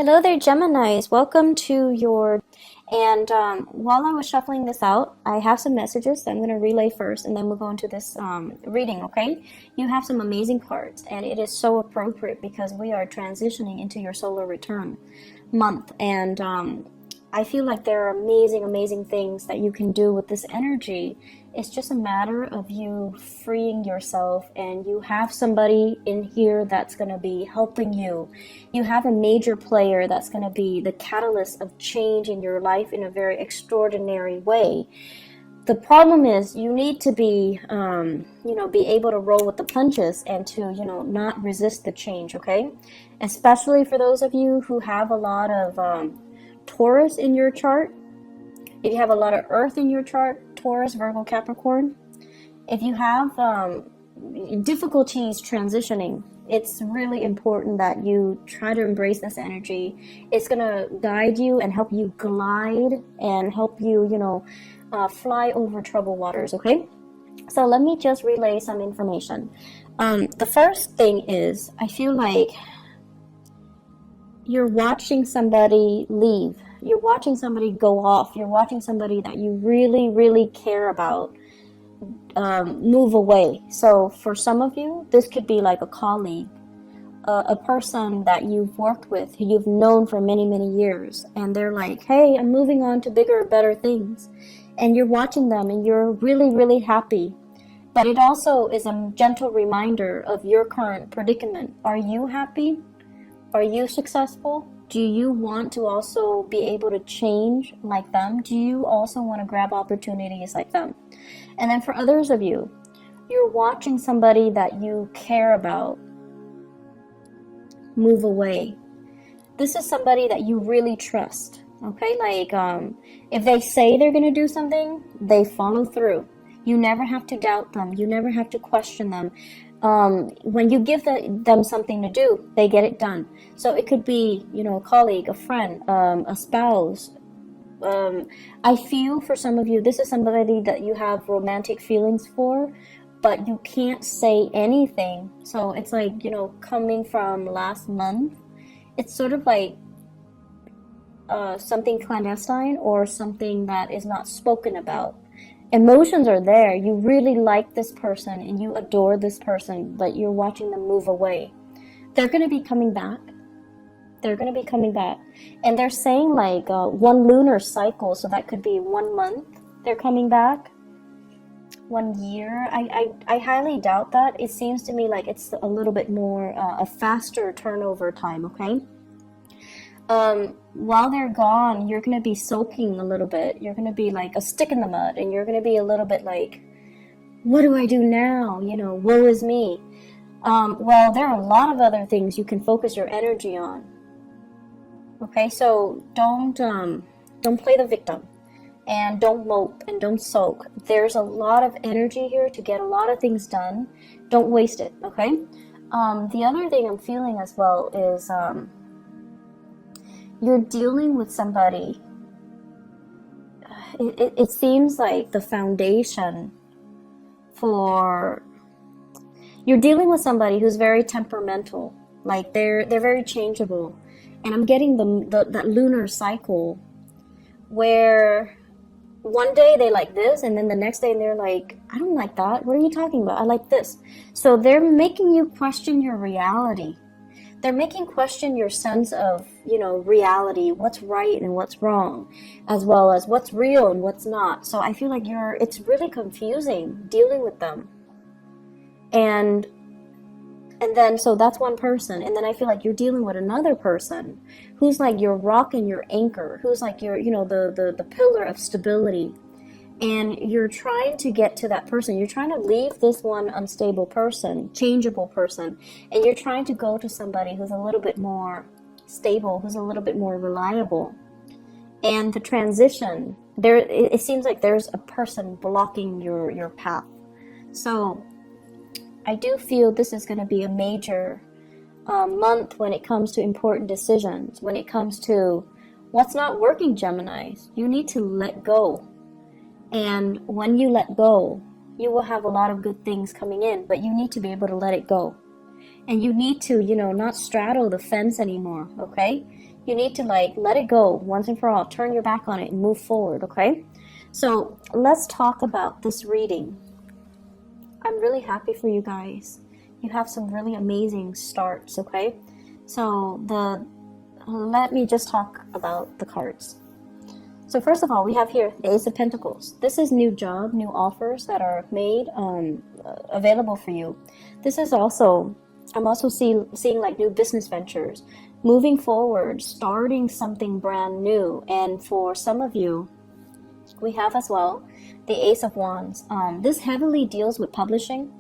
Hello there, Geminis. Welcome to your... And while I was shuffling this out, I have some messages that I'm going to relay first, and then we'll go into this reading, okay? You have some amazing cards, and it is so appropriate because we are transitioning into your solar return month, and I feel like there are amazing, amazing things that you can do with this energy. It's just a matter of you freeing yourself, and you have somebody in here that's going to be helping you. You have a major player that's going to be the catalyst of change in your life in a very extraordinary way. The problem is you need to be, be able to roll with the punches and to, not resist the change, okay? Especially for those of you who have a lot of Taurus in your chart. If you have a lot of Earth in your chart, Taurus, Virgo, Capricorn. If you have difficulties transitioning, it's really important that you try to embrace this energy. It's going to guide you and help you glide and help you, fly over troubled waters, okay? So let me just relay some information. The first thing is, I feel like you're watching somebody leave. You're watching somebody go off. You're watching somebody that you really, really care about move away. So for some of you, this could be like a colleague, a person that you've worked with, who you've known for many, many years. And they're like, hey, I'm moving on to bigger, better things. And you're watching them and you're really, really happy. But it also is a gentle reminder of your current predicament. Are you happy? Are you successful? Do you want to also be able to change like them? Do you also want to grab opportunities like them? And then for others of you, you're watching somebody that you care about move away. This is somebody that you really trust, okay? Like, if they say they're going to do something, they follow through. You never have to doubt them. You never have to question them. When you give them something to do, they get it done. So it could be, a colleague, a friend, a spouse. I feel for some of you, this is somebody that you have romantic feelings for, but you can't say anything. So it's like, coming from last month, it's sort of like something clandestine or something that is not spoken about. Emotions are there. You really like this person and you adore this person, but you're watching them move away. They're going to be coming back. They're going to be coming back. And they're saying like one lunar cycle, so that could be 1 month. They're coming back. 1 year. I highly doubt that. It seems to me like it's a little bit more a faster turnover time, okay? While they're gone, you're going to be soaking a little bit. You're going to be like a stick in the mud, and you're going to be a little bit like, what do I do now? Woe is me. Well, there are a lot of other things you can focus your energy on. Okay, so don't play the victim, and don't mope, and don't soak. There's a lot of energy here to get a lot of things done. Don't waste it, okay? The other thing I'm feeling as well is, you're dealing with somebody. It seems like the foundation for... You're dealing with somebody who's very temperamental. Like they're very changeable. And I'm getting that lunar cycle where one day they like this, and then the next day they're like, I don't like that. What are you talking about? I like this. So they're making you question your reality. They're making question your sense of, reality, what's right and what's wrong, as well as what's real and what's not. So I feel like it's really confusing dealing with them. And then, so that's one person. And then I feel like you're dealing with another person who's like your rock and your anchor, who's like your, the pillar of stability. And you're trying to get to that person. You're trying to leave this one unstable person, changeable person, and you're trying to go to somebody who's a little bit more stable, who's a little bit more reliable. And the transition, it seems like there's a person blocking your path. So I do feel this is going to be a major month when it comes to important decisions, when it comes to what's not working, Geminis. You need to let go. And when you let go, you will have a lot of good things coming in, but you need to be able to let it go. and you need to, you know, not straddle the fence anymore, okay? You need to like let it go once and for all, turn your back on it and move forward, okay? So let's talk about this reading. I'm really happy for you guys. You have some really amazing starts, okay? So let me just talk about the cards. So first of all, we have here the Ace of Pentacles. This is new job, new offers that are made available for you. This is also, I'm also seeing like new business ventures, moving forward, starting something brand new. And for some of you, we have as well the Ace of Wands. This heavily deals with publishing,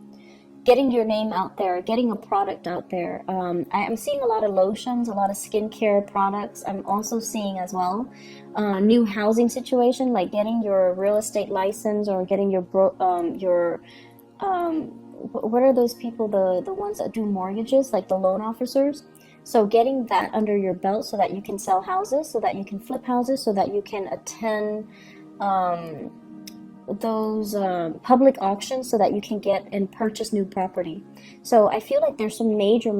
getting your name out there, getting a product out there. I'm seeing a lot of lotions, a lot of skincare products. I'm also seeing as well new housing situation, like getting your real estate license or getting your what are those people, the ones that do mortgages, like the loan officers. So getting that under your belt so that you can sell houses, so that you can flip houses, so that you can attend those public auctions so that you can get and purchase new property. So I feel like there's some major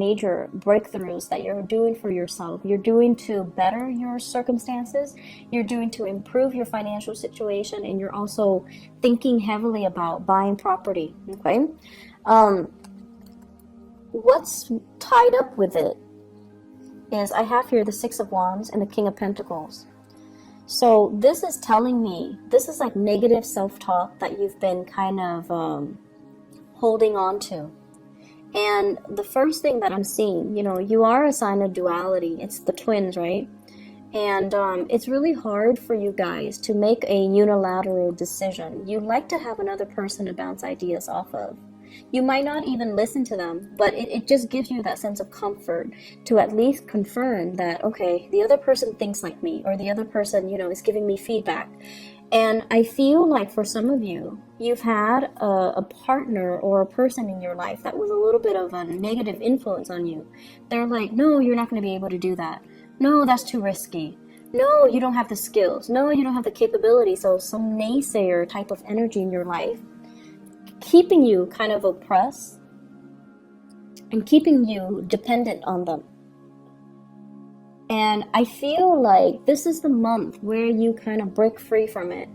breakthroughs that you're doing for yourself. You're doing to better your circumstances, you're doing to improve your financial situation, and you're also thinking heavily about buying property, okay? What's tied up with it is I have here the Six of Wands and the King of Pentacles. So this is telling me, this is like negative self-talk that you've been kind of holding on to. And the first thing that I'm seeing, you know, you are a sign of duality. It's the twins, right? And it's really hard for you guys to make a unilateral decision. You like to have another person to bounce ideas off of. You might not even listen to them, but it just gives you that sense of comfort to at least confirm that, okay, the other person thinks like me, or the other person, you know, is giving me feedback. And I feel like for some of you, you've had a partner or a person in your life that was a little bit of a negative influence on you. They're like, no, you're not going to be able to do that. No, that's too risky. No, you don't have the skills. No, you don't have the capability. So some naysayer type of energy in your life, keeping you kind of oppressed and keeping you dependent on them. And I feel like this is the month where you kind of break free from it,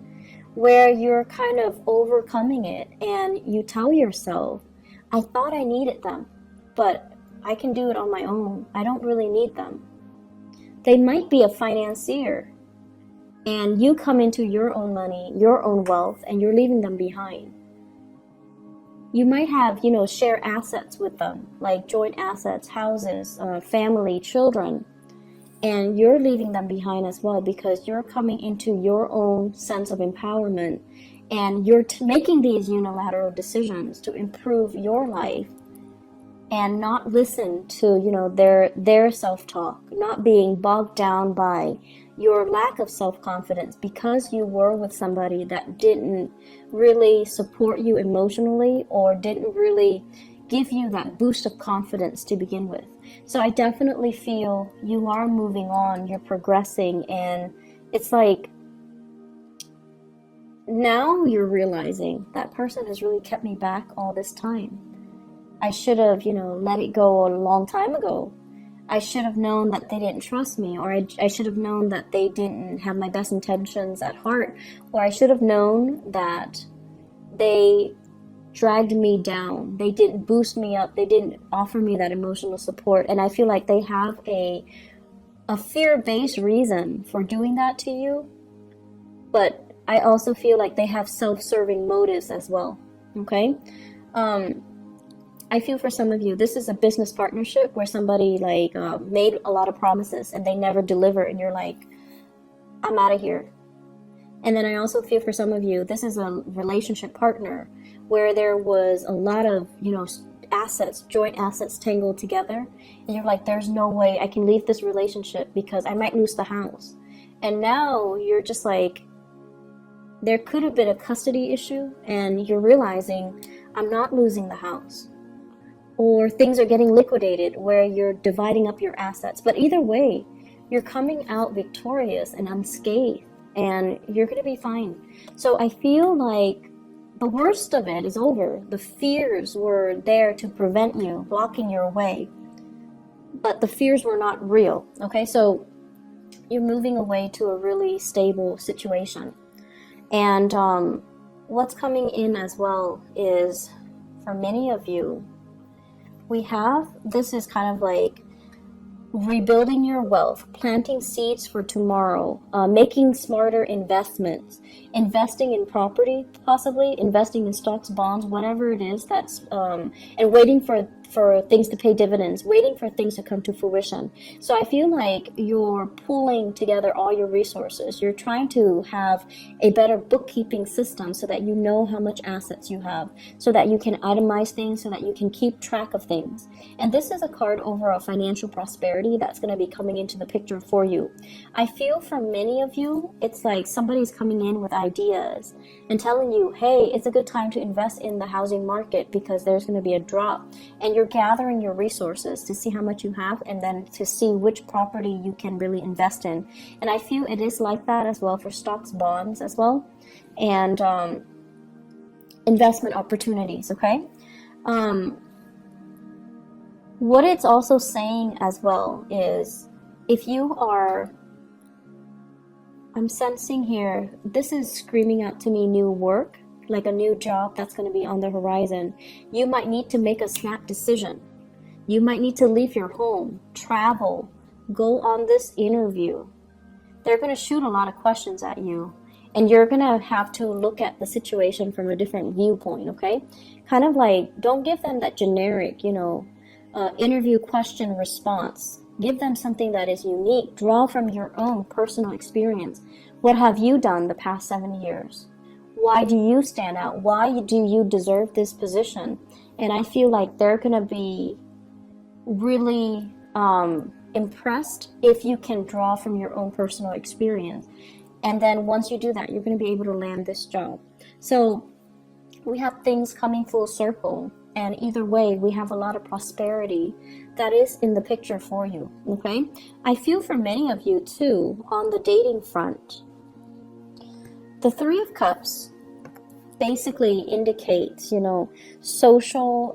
where you're kind of overcoming it, and you tell yourself, I thought I needed them, but I can do it on my own. I don't really need them. They might be a financier, and you come into your own money, your own wealth, and you're leaving them behind. You might have, you know, share assets with them, like joint assets, houses, family, children, and you're leaving them behind as well because you're coming into your own sense of empowerment, and you're making these unilateral decisions to improve your life and not listen to, you know, their self-talk, not being bogged down by your lack of self-confidence because you were with somebody that didn't really support you emotionally or didn't really give you that boost of confidence to begin with. So I definitely feel you are moving on, you're progressing, and it's like now you're realizing that person has really kept me back all this time. I should have, you know, let it go a long time ago. I should have known that they didn't trust me, or I should have known that they didn't have my best intentions at heart, or I should have known that they dragged me down. They didn't boost me up. They didn't offer me that emotional support. And I feel like they have a fear-based reason for doing that to you, but I also feel like they have self-serving motives as well, okay? I feel for some of you, this is a business partnership where somebody like made a lot of promises and they never deliver, and you're like, I'm out of here. And then I also feel for some of you, this is a relationship partner where there was a lot of, you know, assets, joint assets tangled together, and you're like, there's no way I can leave this relationship because I might lose the house. And now you're just like, there could have been a custody issue, and you're realizing I'm not losing the house. Or things are getting liquidated where you're dividing up your assets. But either way, you're coming out victorious and unscathed, and you're going to be fine. So I feel like the worst of it is over. The fears were there to prevent you, blocking your way. But the fears were not real, okay? So you're moving away to a really stable situation. And what's coming in as well is, for many of you, this is kind of like rebuilding your wealth, planting seeds for tomorrow, making smarter investments, investing in property, possibly investing in stocks, bonds, whatever it is that's, and waiting for things to pay dividends, waiting for things to come to fruition. So I feel like you're pulling together all your resources. You're trying to have a better bookkeeping system so that you know how much assets you have, so that you can itemize things, so that you can keep track of things. And this is a card over a financial prosperity that's going to be coming into the picture for you. I feel for many of you, it's like somebody's coming in with ideas and telling you, hey, it's a good time to invest in the housing market because there's going to be a drop. And you're gathering your resources to see how much you have and then to see which property you can really invest in. And I feel it is like that as well for stocks, bonds as well, and investment opportunities, okay? What it's also saying as well is, if you are, I'm sensing here, this is screaming out to me new work, like a new job that's going to be on the horizon. You might need to make a snap decision. You might need to leave your home, travel, go on this interview. They're going to shoot a lot of questions at you, and you're going to have to look at the situation from a different viewpoint, okay? Kind of like, don't give them that generic, interview question response. Give them something that is unique. Draw from your own personal experience. What have you done the past 7 years? Why do you stand out? Why do you deserve this position? And I feel like they're going to be really impressed if you can draw from your own personal experience. And then once you do that, you're going to be able to land this job. So we have things coming full circle. And either way, we have a lot of prosperity that is in the picture for you, okay? I feel for many of you, too, on the dating front, the Three of Cups basically indicates, social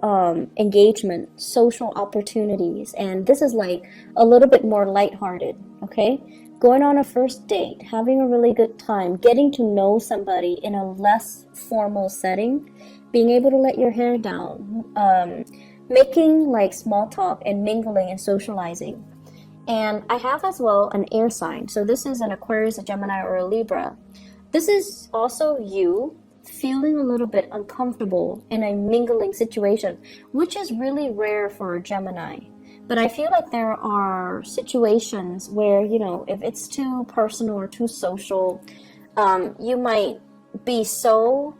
engagement, social opportunities. And this is like a little bit more lighthearted, okay? Going on a first date, having a really good time, getting to know somebody in a less formal setting, being able to let your hair down, making like small talk and mingling and socializing. And I have as well an air sign. So this is an Aquarius, a Gemini, or a Libra. This is also you feeling a little bit uncomfortable in a mingling situation, which is really rare for a Gemini. But I feel like there are situations where, if it's too personal or too social, you might be so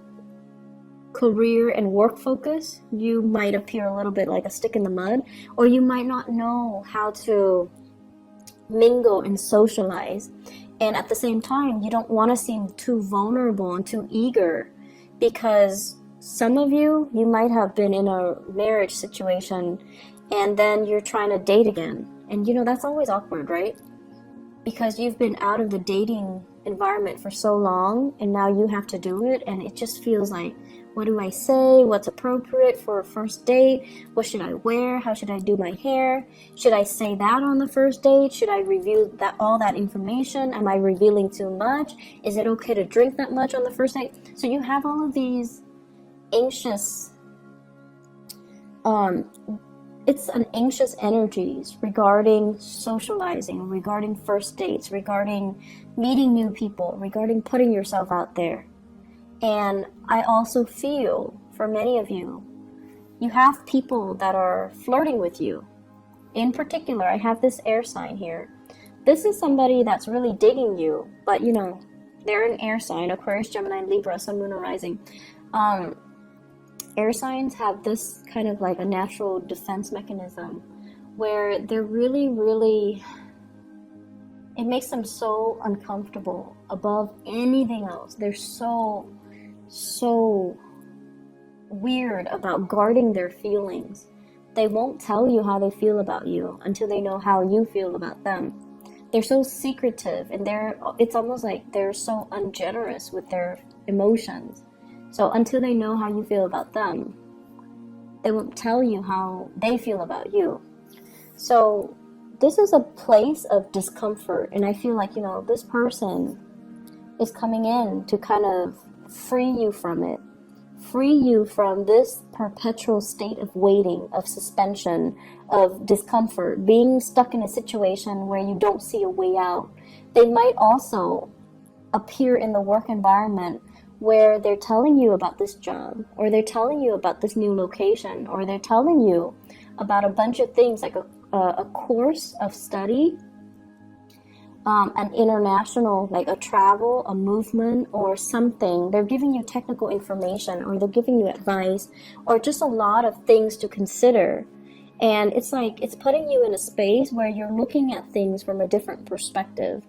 career and work focused, you might appear a little bit like a stick in the mud, or you might not know how to mingle and socialize. And at the same time, you don't want to seem too vulnerable and too eager, because some of you might have been in a marriage situation and then you're trying to date again. And that's always awkward, right? Because you've been out of the dating environment for so long and now you have to do it, and it just feels like, what do I say? What's appropriate for a first date? What should I wear? How should I do my hair? Should I say that on the first date? Should I reveal all that information? Am I revealing too much? Is it okay to drink that much on the first date? So you have all of these anxious, it's an anxious energies regarding socializing, regarding first dates, regarding meeting new people, regarding putting yourself out there. And I also feel, for many of you, you have people that are flirting with you. In particular, I have this air sign here. This is somebody that's really digging you, but they're an air sign, Aquarius, Gemini, Libra, Sun, Moon, or Rising. Air signs have this kind of like a natural defense mechanism where they're really, really, it makes them so uncomfortable above anything else. They're so weird about guarding their feelings. They won't tell you how they feel about you until they know how you feel about them. They're so secretive, and it's almost like they're so ungenerous with their emotions. So until they know how you feel about them, they won't tell you how they feel about you. So this is a place of discomfort, and I feel like, this person is coming in to kind of free you from it. Free you from this perpetual state of waiting, of suspension, of discomfort, being stuck in a situation where you don't see a way out. They might also appear in the work environment where they're telling you about this job, or they're telling you about this new location, or they're telling you about a bunch of things like a course of study, an international, like a travel, a movement, or something. They're giving you technical information, or they're giving you advice, or just a lot of things to consider. And it's like, it's putting you in a space where you're looking at things from a different perspective.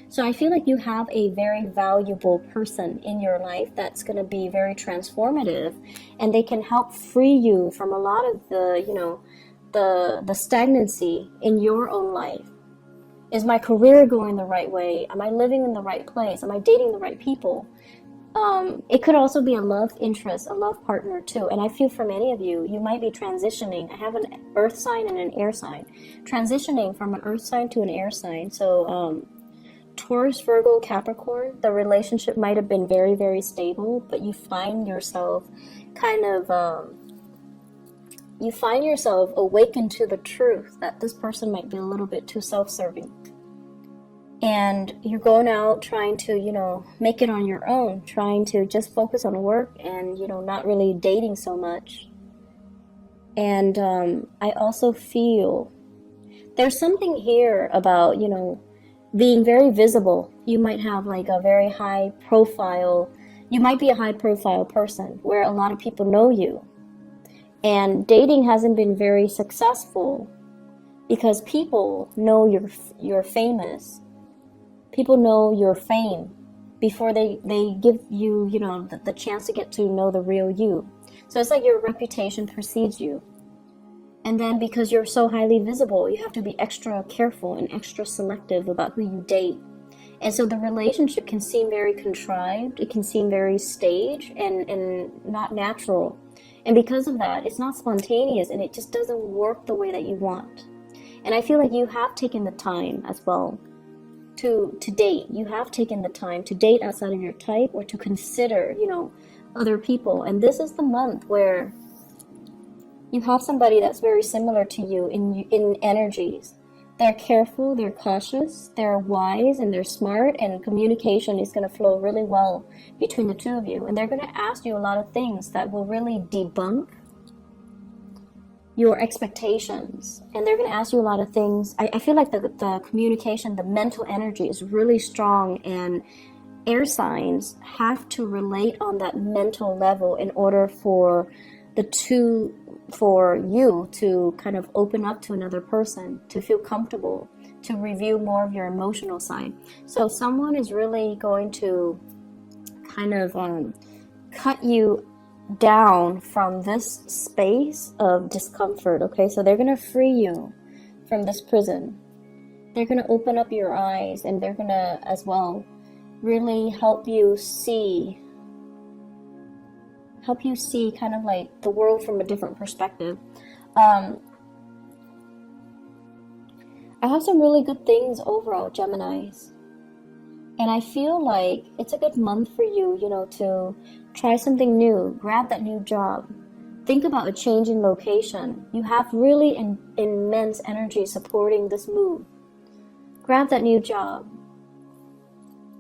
So I feel like you have a very valuable person in your life that's going to be very transformative, and they can help free you from a lot of the stagnancy in your own life. Is my career going the right way? Am I living in the right place? Am I dating the right people? It could also be a love interest, a love partner too. And I feel for many of you, you might be transitioning. I have an earth sign and an air sign. Transitioning from an earth sign to an air sign. So Taurus, Virgo, Capricorn, the relationship might have been very, very stable, but you find yourself kind of... you find yourself awakened to the truth that this person might be a little bit too self-serving. And you're going out trying to, make it on your own, trying to just focus on work and, not really dating so much. And I also feel there's something here about, being very visible. You might have like a very high profile, you might be a high profile person where a lot of people know you. And dating hasn't been very successful because people know you're famous. People know your fame before they give you, the chance to get to know the real you. So it's like your reputation precedes you. And then because you're so highly visible, you have to be extra careful and extra selective about who you date. And so the relationship can seem very contrived. It can seem very staged and not natural. And because of that, it's not spontaneous, and it just doesn't work the way that you want. And I feel like you have taken the time as well to date. You have taken the time to date outside of your type, or to consider, other people. And this is the month where you have somebody that's very similar to you in energies. They're careful, they're cautious, they're wise, and they're smart, and communication is going to flow really well between the two of you. And they're going to ask you a lot of things that will really debunk your expectations. And they're going to ask you a lot of things. I feel like the communication, the mental energy is really strong, and air signs have to relate on that mental level in order for you to kind of open up to another person, to feel comfortable, to review more of your emotional side. So someone is really going to kind of cut you down from this space of discomfort, okay? So they're going to free you from this prison. They're going to open up your eyes, and they're going to as well really help you see kind of like the world from a different perspective. I have some really good things overall, Geminis. And I feel like it's a good month for you, to try something new, grab that new job, think about a change in location. You have really immense energy supporting this move. Grab that new job,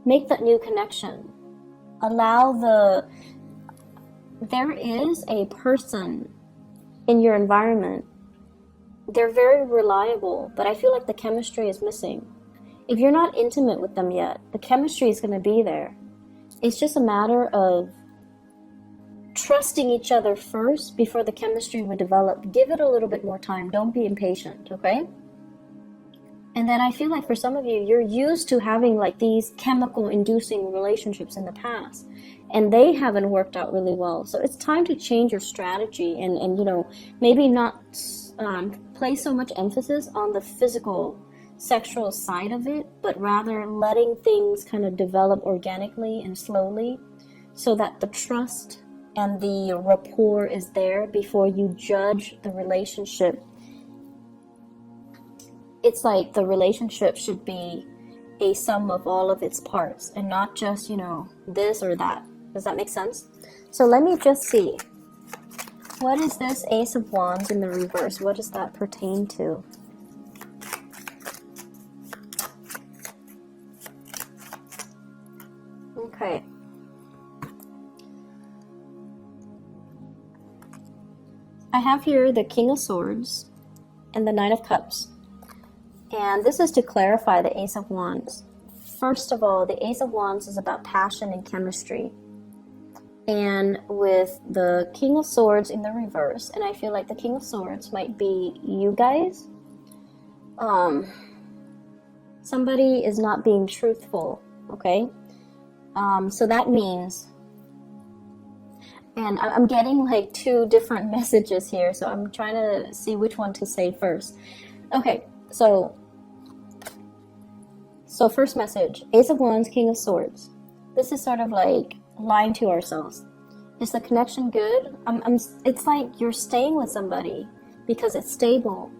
make that new connection, there is a person in your environment. They're very reliable, but I feel like the chemistry is missing. If you're not intimate with them yet, the chemistry is going to be there. It's just a matter of trusting each other first before the chemistry would develop. Give it a little bit more time. Don't be impatient, okay? And then I feel like for some of you, you're used to having like these chemical inducing relationships in the past, and they haven't worked out really well. So it's time to change your strategy and maybe not place so much emphasis on the physical, sexual side of it, but rather letting things kind of develop organically and slowly, so that the trust and the rapport is there before you judge the relationship. It's like the relationship should be a sum of all of its parts and not just, you know, this or that. Does that make sense? So let me just see. What is this Ace of Wands in the reverse? What does that pertain to? Okay. I have here the King of Swords and the Knight of Cups. And this is to clarify the Ace of Wands. First of all, the Ace of Wands is about passion and chemistry. And with the King of Swords in the reverse, and I feel like the King of Swords might be you guys. Somebody is not being truthful, okay? So that means, and I'm getting like two different messages here, so I'm trying to see which one to say first. Okay, so first message, Ace of Wands, King of Swords. This is sort of like lying to ourselves. Is the connection good? It's like you're staying with somebody because it's stable,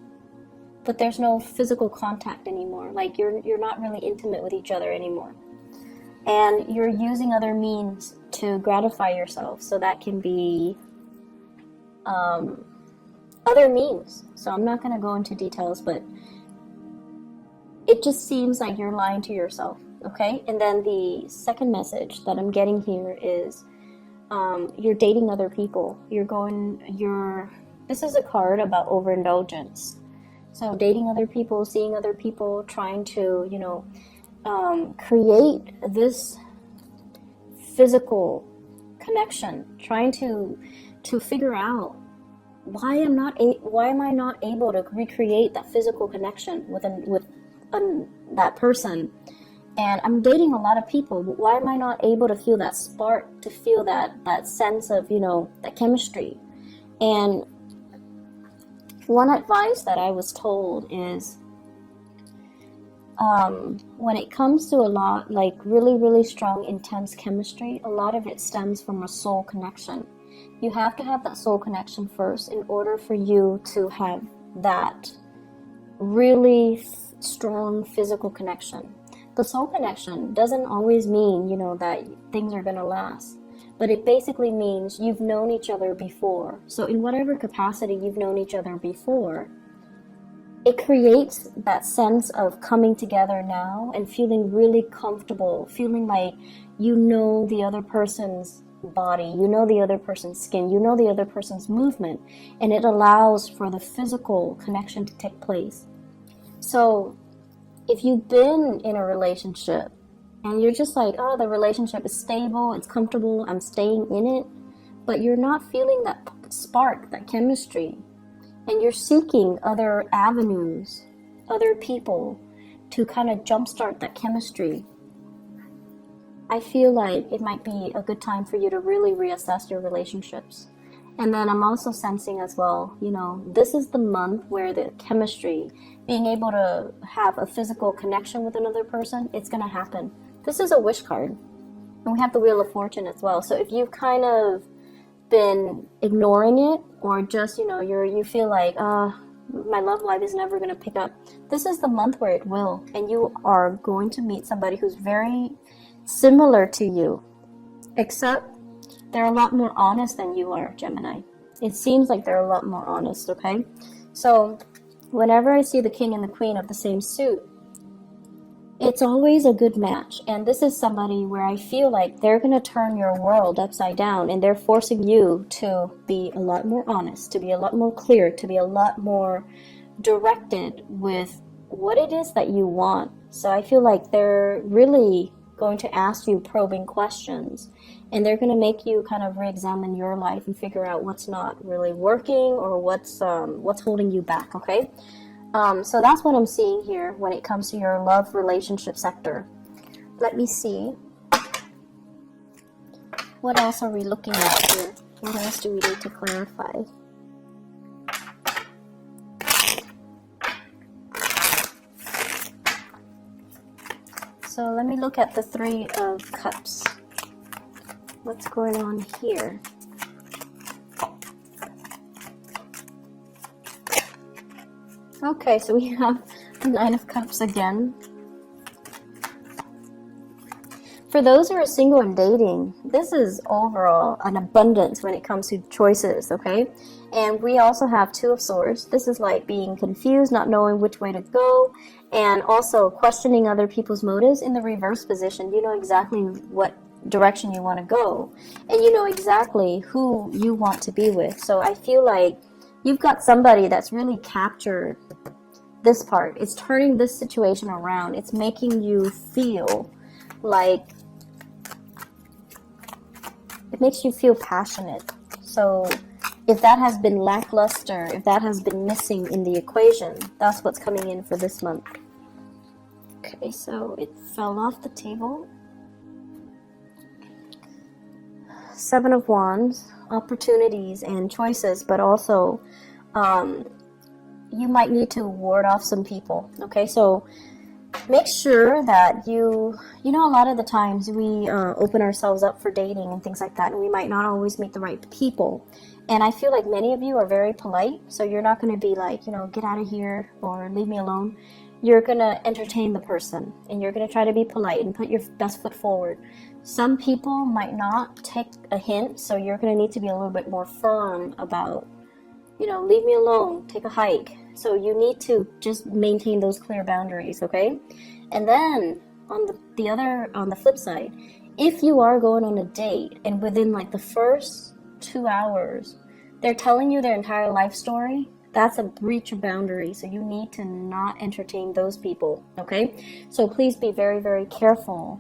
but there's no physical contact anymore. Like you're not really intimate with each other anymore. And you're using other means to gratify yourself. So that can be other means. So I'm not going to go into details, but it just seems like you're lying to yourself, okay? And then the second message that I'm getting here is you're dating other people. This is a card about overindulgence. So dating other people, seeing other people, trying to, you know, create this physical connection, trying to figure out why am I not able to recreate that physical connection with that person. And I'm dating a lot of people, but why am I not able to feel that spark, to feel that sense of, you know, that chemistry? And one advice that I was told is when it comes to a lot, like really, really strong, intense chemistry, a lot of it stems from a soul connection. You have to have that soul connection first in order for you to have that really strong physical connection. The soul connection doesn't always mean, you know, that things are going to last, but it basically means you've known each other before. So in whatever capacity you've known each other before, it creates that sense of coming together now and feeling really comfortable, feeling like you know the other person's body, you know the other person's skin, you know the other person's movement, and it allows for the physical connection to take place. So if you've been in a relationship and you're just like, oh, the relationship is stable, it's comfortable, I'm staying in it, but you're not feeling that spark, that chemistry, and you're seeking other avenues, other people to kind of jumpstart that chemistry, I feel like it might be a good time for you to really reassess your relationships. And then I'm also sensing as well, you know, this is the month where the chemistry, being able to have a physical connection with another person, it's going to happen. This is a wish card. And we have the Wheel of Fortune as well. So if you've kind of been ignoring it, or just, you know, you feel like, my love life is never going to pick up, this is the month where it will. And you are going to meet somebody who's very similar to you, except they're a lot more honest than you are, Gemini. It seems like they're a lot more honest, okay? So whenever I see the King and the Queen of the same suit, it's always a good match. And this is somebody where I feel like they're going to turn your world upside down, and they're forcing you to be a lot more honest, to be a lot more clear, to be a lot more directed with what it is that you want. So I feel like they're really going to ask you probing questions, and they're going to make you kind of re-examine your life and figure out what's not really working, or what's holding you back, okay? So that's what I'm seeing here when it comes to your love relationship sector. Let me see. What else are we looking at here? What else do we need to clarify? So let me look at the Three of Cups. What's going on here? Okay, so we have the Nine of Cups again. For those who are single and dating, this is overall an abundance when it comes to choices, okay? And we also have Two of Swords. This is like being confused, not knowing which way to go, and also questioning other people's motives. In the reverse position, you know exactly what direction you want to go, and you know exactly who you want to be with. So I feel like you've got somebody that's really captured this part. It's turning this situation around. It's making you feel like, it makes you feel passionate. So if that has been lackluster, if that has been missing in the equation, that's what's coming in for this month. Okay, so it fell off the table. Seven of Wands, opportunities and choices, but also you might need to ward off some people. Okay, so make sure that you know, a lot of the times we open ourselves up for dating and things like that, and we might not always meet the right people. And I feel like many of you are very polite, so you're not going to be like, you know, get out of here or leave me alone. You're going to entertain the person, and you're going to try to be polite and put your best foot forward. Some people might not take a hint, so you're going to need to be a little bit more firm about, you know, leave me alone, take a hike. So you need to just maintain those clear boundaries, okay? And then on the flip side, if you are going on a date and within like the first 2 hours, they're telling you their entire life story, that's a breach of boundary. So you need to not entertain those people, okay? So please be very, very careful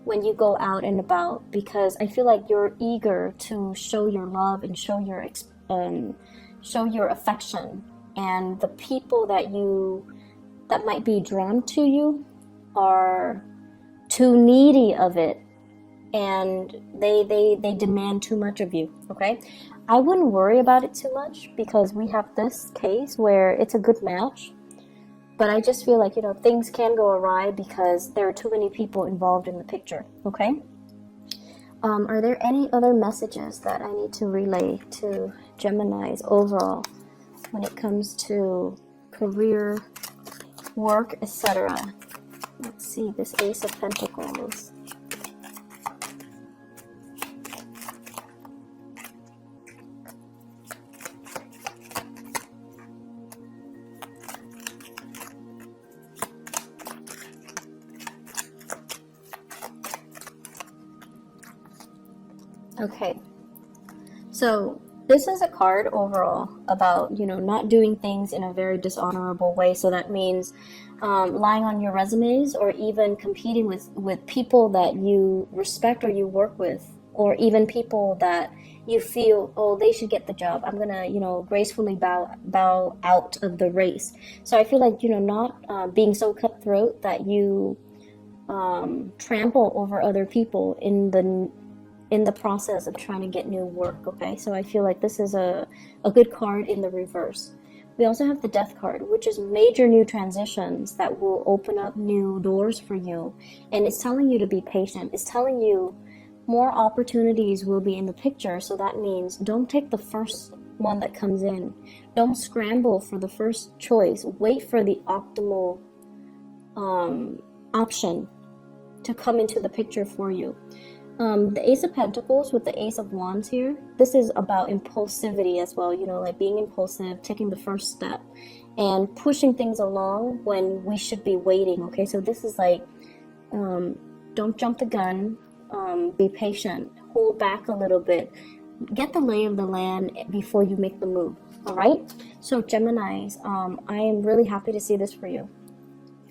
when you go out and about, because I feel like you're eager to show your love and show your affection, and the people that might be drawn to you are too needy of it, and they demand too much of you, okay? I wouldn't worry about it too much, because we have this case where it's a good match, but I just feel like, you know, things can go awry because there are too many people involved in the picture, okay? Are there any other messages that I need to relay to Geminis overall when it comes to career, work, etc.? Let's see, this Ace of Pentacles. Okay, so this is a card overall about, you know, not doing things in a very dishonorable way. So that means lying on your resumes, or even competing with people that you respect or you work with, or even people that you feel, oh, they should get the job. I'm gonna, you know, gracefully bow out of the race. So I feel like, you know, not being so cutthroat that you trample over other people in the process of trying to get new work, okay? So I feel like this is a good card in the reverse. We also have the Death card, which is major new transitions that will open up new doors for you. And it's telling you to be patient. It's telling you more opportunities will be in the picture. So that means don't take the first one that comes in. Don't scramble for the first choice. Wait for the optimal option to come into the picture for you. The Ace of Pentacles with the Ace of Wands here, this is about impulsivity as well, you know, like being impulsive, taking the first step, and pushing things along when we should be waiting, okay? So this is like, don't jump the gun, be patient, hold back a little bit, get the lay of the land before you make the move, all right? So Geminis, I am really happy to see this for you.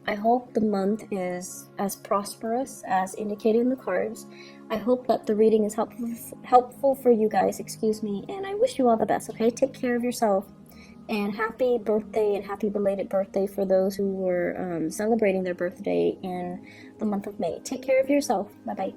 I hope the month is as prosperous as indicated in the cards. I hope that the reading is helpful for you guys, and I wish you all the best, okay? Take care of yourself, and happy birthday and happy belated birthday for those who were celebrating their birthday in the month of May. Take care of yourself. Bye-bye.